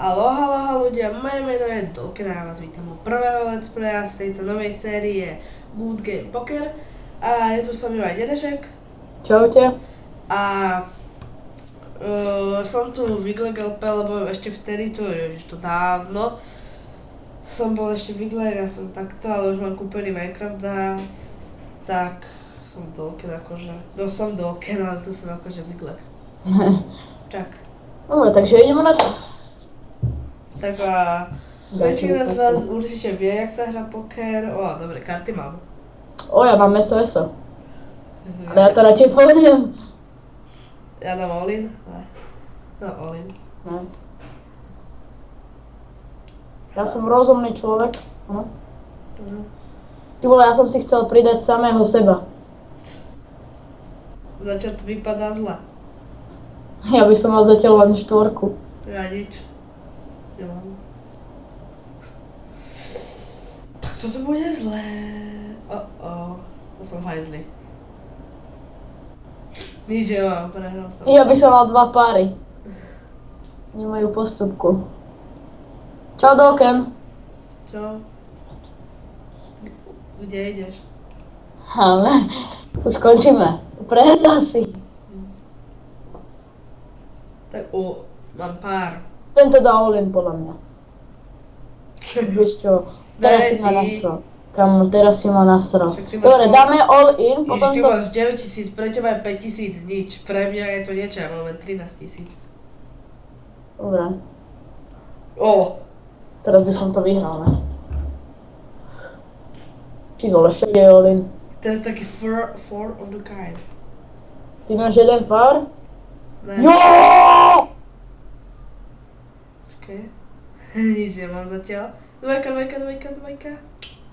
Halo ľudia, moje meno je Dolken a ja vás vítam u prvého let's playa z tejto novej série Good Game Poker a je tu so mnou aj Dedešek. Čaute. A som tu v Igle GLP, lebo ešte vtedy to dávno som bol ešte v Igle, ja som takto, ale už mám kúpený Minecraft a tak som Dolken akože, no som Dolken, ale tu som akože v Igle. Tak. Dobre, takže ideme na to. Tak a väčšina z vás určite vie, jak sa hrá poker. Dobre, karty mám. Ja mám SOS. Ale ja to radšej povedem. Ja dám all-in? No, all-in. No. Ja som rozumný človek. No. Ty vole, ja som si chcel pridať samého seba. Zatiaľ to vypadá zle. Ja by som mal zatiaľ len 4. Ja nič. Nemám. Tak toto bude zlé. To som hajzli. Nič nemám, prehral som. Ja by som mal 2 páry. Nemajú postupku. Čau Dolken. Čo? Kde ideš? Ale už končíme. Prehral si. Tak mám pár. Tento dá all-in podľa mňa. Vieš čo, teraz si ma nasral. Kamo, teraz si ma nasral. Dobre, dáme all-in, potom Ty to... máš 9000, pre teba je 5000 nič. Pre mňa je to niečo, ja mám len 13 000. Dobre, teraz by som to vyhral, ne? Ty vole, však je all-in. To je taký four of the kind. Ty máš jeden pár? Ne. Jo! Počkej. Nič nemám zatiaľ. Dvojka.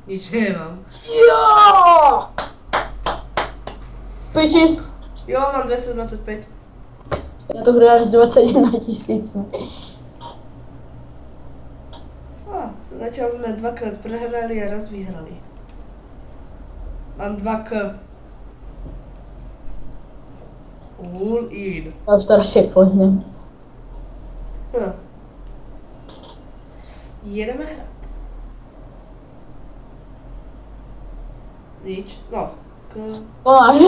Nič nemám. Jo! Pičis. Jo, mám 225. Ja tu hrám s 21 000. Zatiaľ sme dvakrát prehrali a raz vyhrali. Mám 2K. All in. Ja už teraz šefojnem. Jedeme hrať. Nič. No. Máš.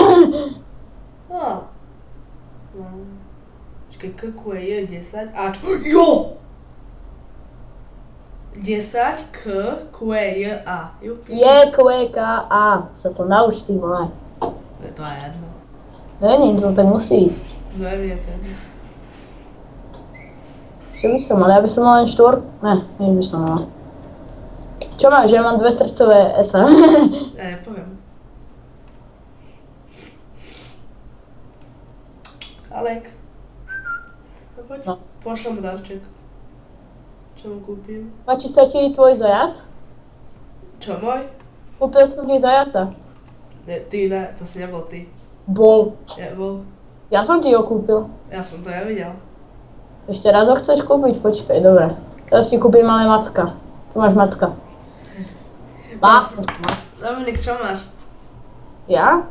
Počkej, K je 10 a jo! 10 K je A. Je, Q, K, A. Sa to nauč, ty vole. Je to aj jedno. Není, to tak musí ísť. Nevie to jedno. Čo by som mal? Ja by som mal len 4. Ne, nie by som mal. Čo máš? Ja mám 2 srdcové SA. Ja nepoviem. Alex. No poď, No. pošlem mu darček. Čo mu kúpim? Páči sa ti tvoj zajac? Čo môj? Kúpil som ti zajaca. Ty ne, to si nebol ty. Bol. Nebol. Ja som ti ho kúpil. Ja som to nevidel. Ešte raz ho chceš kúpiť? Počkaj, dobre. Teraz ti kúpim malé macka. Tu máš macka. Básne. Dominik, čo máš? Ja?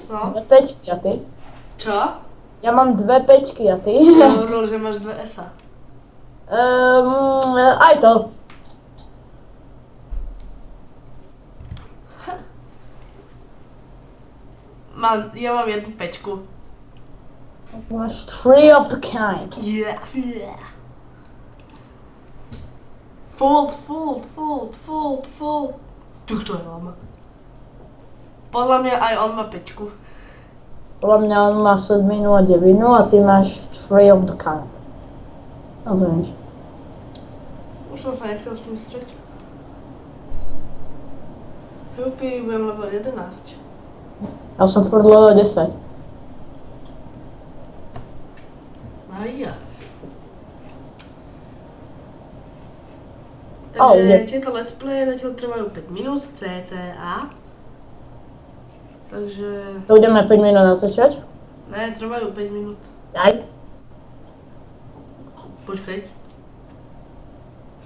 No? 2 peťky a ty? Čo? Ja mám 2 peťky a ty? Si hovoril, že máš 2 SA. Aj to. Ja mám jednu pečku. Máš 3 of the kind. Yeah. Fold. Tu to je lama. Podľa mňa aj on má pečku. Podľa mňa on má 7 a 9 a ty máš 3 of the kind. Rozumieš? Už som sa nechcel s ním strať. Húpi, budem level 11. Ja som furt level 10. Aj ja. Takže tieto let's play zatiaľ trvajú 5 minút cca. Takže... To ideme 5 minút natáčať? Ne, trvajú 5 minút. Aj. Počkaj.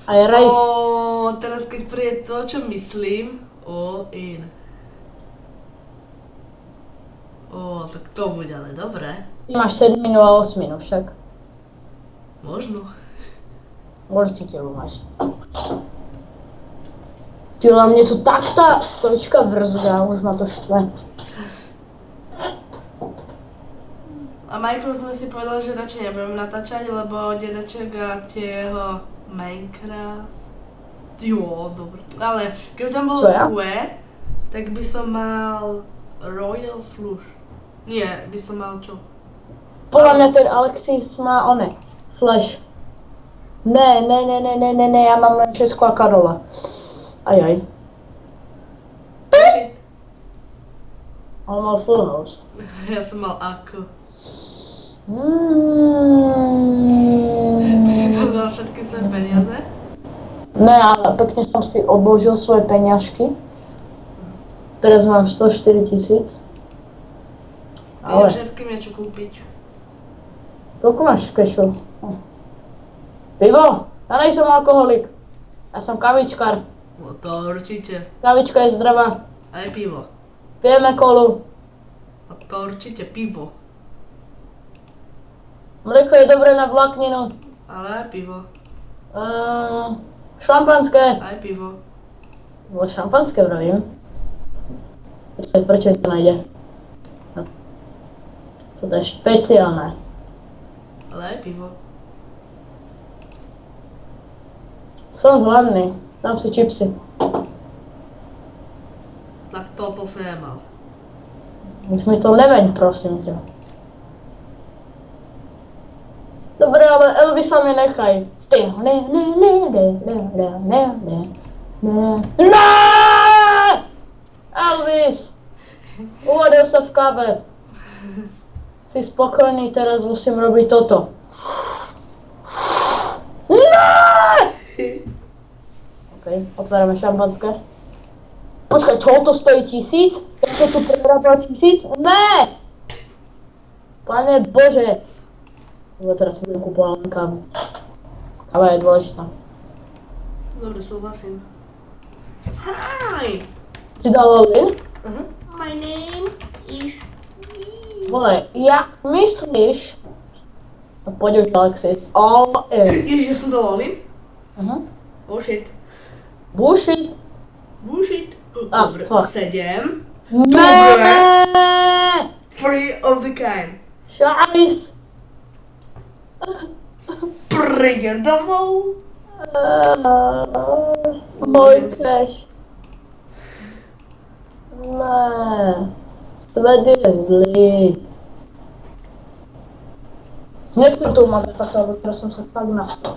Aj race. Teraz keď príde to, čo myslím, all in. Tak to bude ale dobré. Ty máš 7 a 8 však. Možno. Určite ju máš. Ty, ale mne tu tak tá stolička vrzga, už ma to štve. A Minecraft sme si povedali, že radšej nebudem natáčať, lebo dedeček a jeho Minecraft. Jo, dobre. Ale keby tam bolo QE, tak by som mal Royal Flush. Nie, by som mal čo? Podľa mňa ten Alexis má one, Flash. Ne, ja mám len Česku a Karola. Ajaj. Shit. On mal full house. Ja som mal ako. Ty si to dal všetky svoje peniaze? Ne, ale pekne som si obložil svoje peňažky. Teraz mám 104 000. Ale všetkým niečo kúpiť. Koľko máš kešu? Pivo? Ja nejsem alkoholik. Ja som kavičkár. No to určite. Kavička je zdravá. Aj pivo. Pijeme kolu. A to určite pivo. Mlieko je dobré na vlákninu. Ale aj pivo. Šampanské. Aj pivo. Bolo šampanské vravím. Prečo to nejde? No. Toto je špeciálne. Ale aj pivo. Som hladný. Dám si čipsy. Tak toto som nemal. Už mi to neveň, prosím ťa. Dobre, ale Elvisa mi nechaj. Elvis! Uhodil sa v káve. Si spokojný, teraz musím robiť toto. OK, otvárame šampanské. Počkaj, čo to stojí 1000? Ja som tu prerábal 1000? Ne! Pane Bože! Lebo teraz si budem kúpovať len kávu. Káva je dôležitá. Dobre, súhlasím. Hi! Si dal login? My name is... Vole, jak myslíš? No poď už, Alexis. All in. Ježiš, ja som dal all-in? Oh shit. Bullshit. Bullshit. Ah, Dobre, fuck. 7. Ne! Free of the kind. Šajs. Príjem domov. Môj cash. Ne. Svet je zlý. Nechcem tu motherfucker, lebo teraz som sa fakt nastal.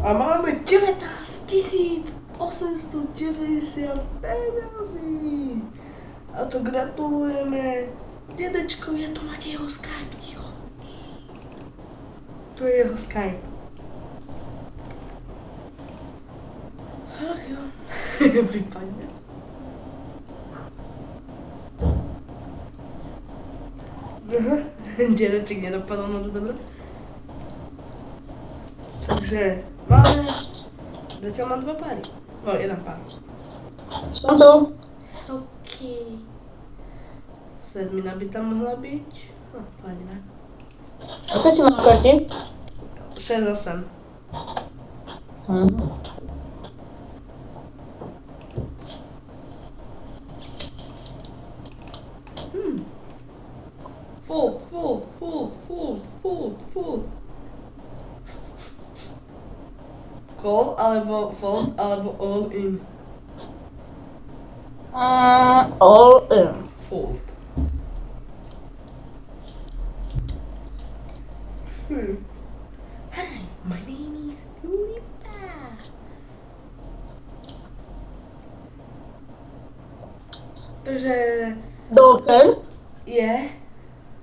A máme 19 890 peniazí. A to gratulujeme. Dedečkovi, a to máte jeho Skype, ticho. To je jeho Skype. Ach jo. Vypadne. Dedeček nedopadol moc dobre. Takže máme... Zatiaľ mám 2 páry. No, 1 pár. Som tu. OK. 7 by tam mohla byť. No, to ani ne. Aké si máš karty? 6-8. Fold. Call alebo fold alebo all in. All in. Fold. Hi, my name is Lulipa. Takže... Dolken? Je.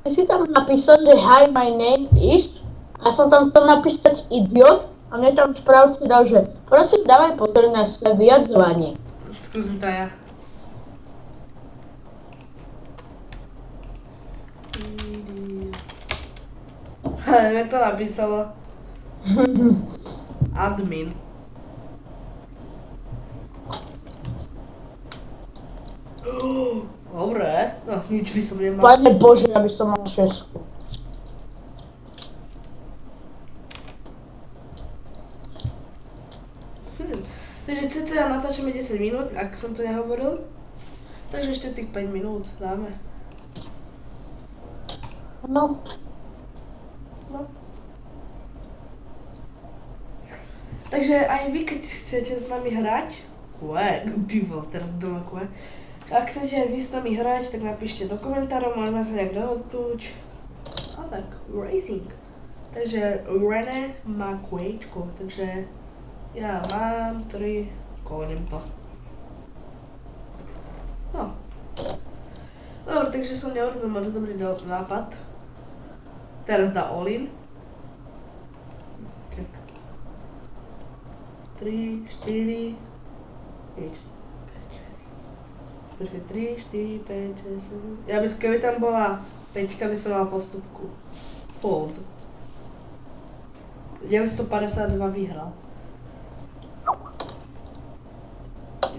Ty si tam napísal, že hi, my name is. A ja som tam chcel napísať idiot. A mne tam správci dal, že prosím, dávaj pozor na svoje vyjadrovanie. Skúsim to ja. Mne to napísalo. Admin. Dobre, no nič by som nemal. Pane Bože, ja by som mal 6. Takže cca natáčame 10 minút, ak som to nehovoril. Takže ešte tých 5 minút dáme. No. Takže aj vy, keď chcete s nami hrať, teraz doma kue. Ak chcete aj vy s nami hrať, tak napíšte do komentárov, môžeme sa nejak dohodnúť. A tak, racing. Takže René má kuečko, takže ja mám 3, kolenem to. No. Dobre, takže som neurobil moc dobrý nápad. Teraz dá all-in. Tak. 3, 4, 5. Počkaj, 3, 4, 5, 6, 7. Ja by, keby tam bola 5, by som mal postupku. Fold. 952 vyhral.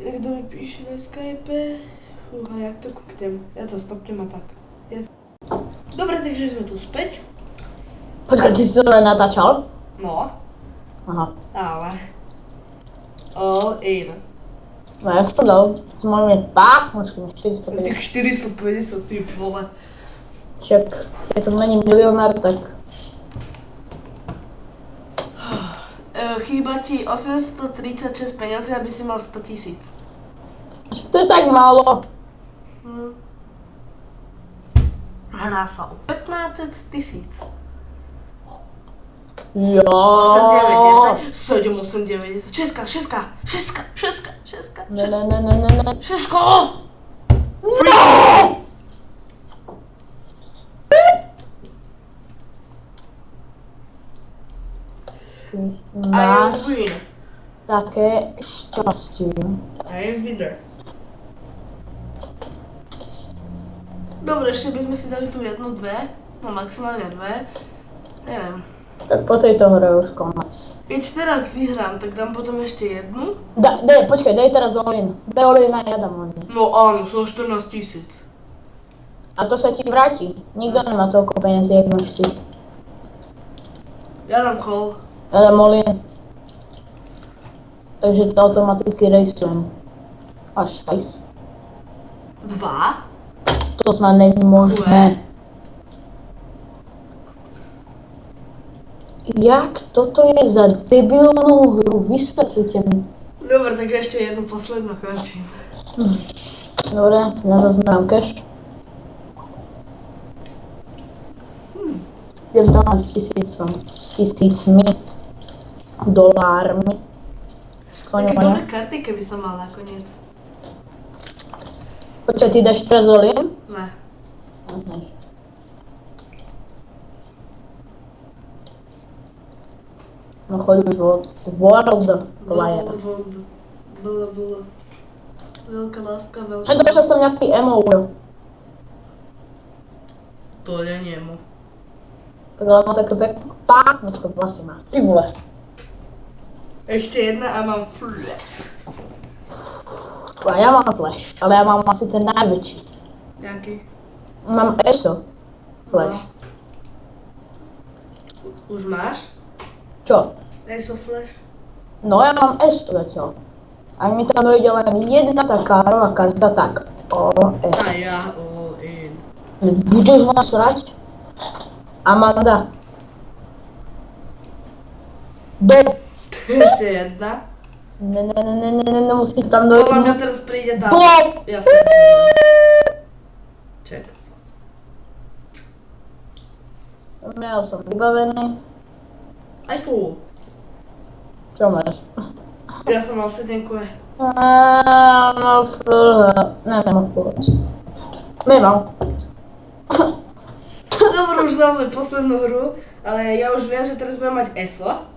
Niekto mi píše na Skype. Fúha, jak to kúknem. Ja to stopnem a tak. Dobre, takže sme tu späť. Počkaj, ty si to len natáčal? No, Aha. ale. All in. No ja som dal, môžeme počkaj, 450. Tých 450, ty vole. Však, keď som není milionár, tak... Chýba ti 836 peniazy, aby si mal 100 000. Však to je tak málo. Hrá sa o 15 000. Jo. 8, 9, 10, 7, 8, 9, 10. Česka. Ne. Česko! I Máš win. také šťastie. I am winner. Dobre, ešte by sme si dali tu jednu, dve. No maximálne dve. Neviem. Tak po tejto hore už konec. Keď teraz vyhrám, tak dám potom ešte jednu. Počkaj, daj teraz all-in. Daj all-in a ja dám all-in. No áno, sú 14 000. A to sa ti vráti. Nikto nemá toľko peniazí, jak máš ty. Ja dám call. Ja dám all-in. Takže to automaticky rejsujem. Až 6. 2? To snad není možné. Jak toto je za debilnú hru? Vysvetlite mi. Dobre, tak ešte jednu poslednú končím. Dobre, ja zaznám cash. 11 000 s tisícmi dolármi. Také dobré karty, keby som mal nakoniec. Počkaj, ty dáš teraz all-in? Ne. No choď už od World Player. Bolo. Veľká láska, veľká. A došiel som nejaký emour. To nie mu. Tak ale má také pekné pásnočko vlasy má. Ty vole. Ešte jedna a mám flash. A ja mám flash, ale ja mám asi ten najväčší. Jaký? Mám ESO flash. No. Už máš? Čo? ESO flash? No ja mám ESO zatiaľ. A mi tam dojde len jedna taká rová karta, tak. A ja all in. Budeš ma srať? Amanda. Ešte jedna. Ne, musíš tam dojde. Podľa mňa teraz príde tá... Blok! Ja som... Ček. Ja som vybavený. Aj full. Čo máš? Ja som mal 7 kue. Mám full. Nemám full. Nemám. Dobre, už naozaj poslednú hru, ale ja už viem, že teraz budem mať ESO.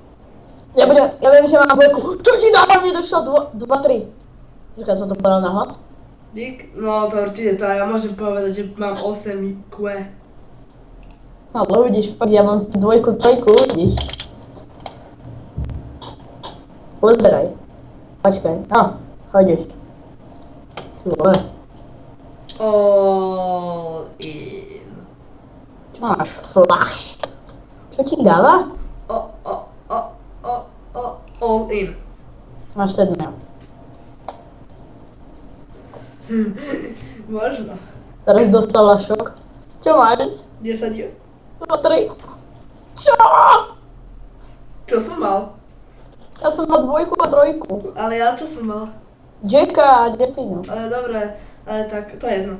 Ja viem, že mám dvojku. Čo ti dávam, mi došlo 2-3. Počkaj, som to povedal nahlas. Dík? No to určite to, a ja môžem povedať, že mám 8 kue. Ale uvidíš, pak ja mám dvojku, trojku, uvidíš. Pozeraj. Počkaj, no, chodíš. Vole. All in. Čo máš? Flash. Čo ti dáva? All in. Máš 7. Možno. Teraz dostala šok. Čo máš? 10 ju? 2, 3. Čo? Čo som mal? Ja som mal 2 a 3. Ale ja čo som mal? Jacka a Jessinu. Ale dobre, ale tak, to je jedno.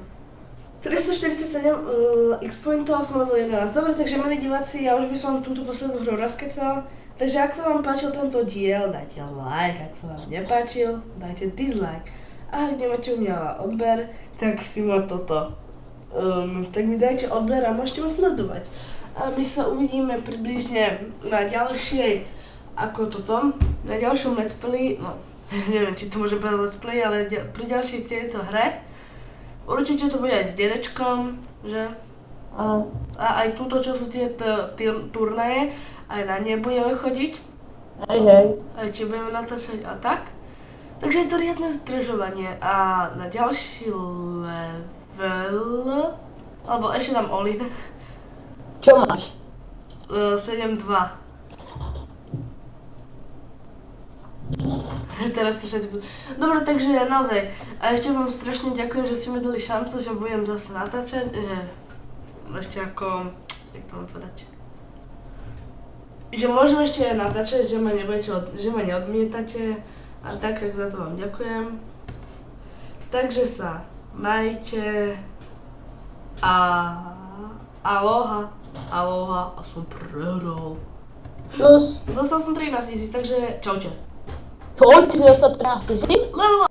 347 x pointov som level 11. Dobre, takže milí diváci, ja už by som túto poslednú hru rozkecal. Takže ak sa vám páčil tento diel, dajte like, ak sa vám nepáčil, dajte dislike. A ak nemáte u mňa odber, tak si ma toto. Tak mi dajte odber a môžete ma sledovať. A my sa uvidíme približne na ďalšej, ako toto, na ďalšom let's play, no neviem, či to môže byť let's play, ale pri ďalšej tejto hre. Určite to bude aj s dedečkom, že? Áno. A aj túto, čo sú tie turnaje, aj na ne budeme chodiť. Hej. Aj tie budeme natáčať a tak. Takže je to riadne zdržovanie a na ďalší level, alebo ešte dám Olin, Čo máš? 7-2. Teraz to všetci budú. Dobre, takže naozaj, a ešte vám strašne ďakujem, že ste mi dali šancu, že budem zase natáčať, že ešte ako, jak to mám povedať, že môžem ešte natáčať, že ma neodmietate a tak za to vám ďakujem. Takže sa majte a aloha a som prehral. Plus. Dostal som 13 000, takže čaute. Čo? Ty si dostal 13 000? Level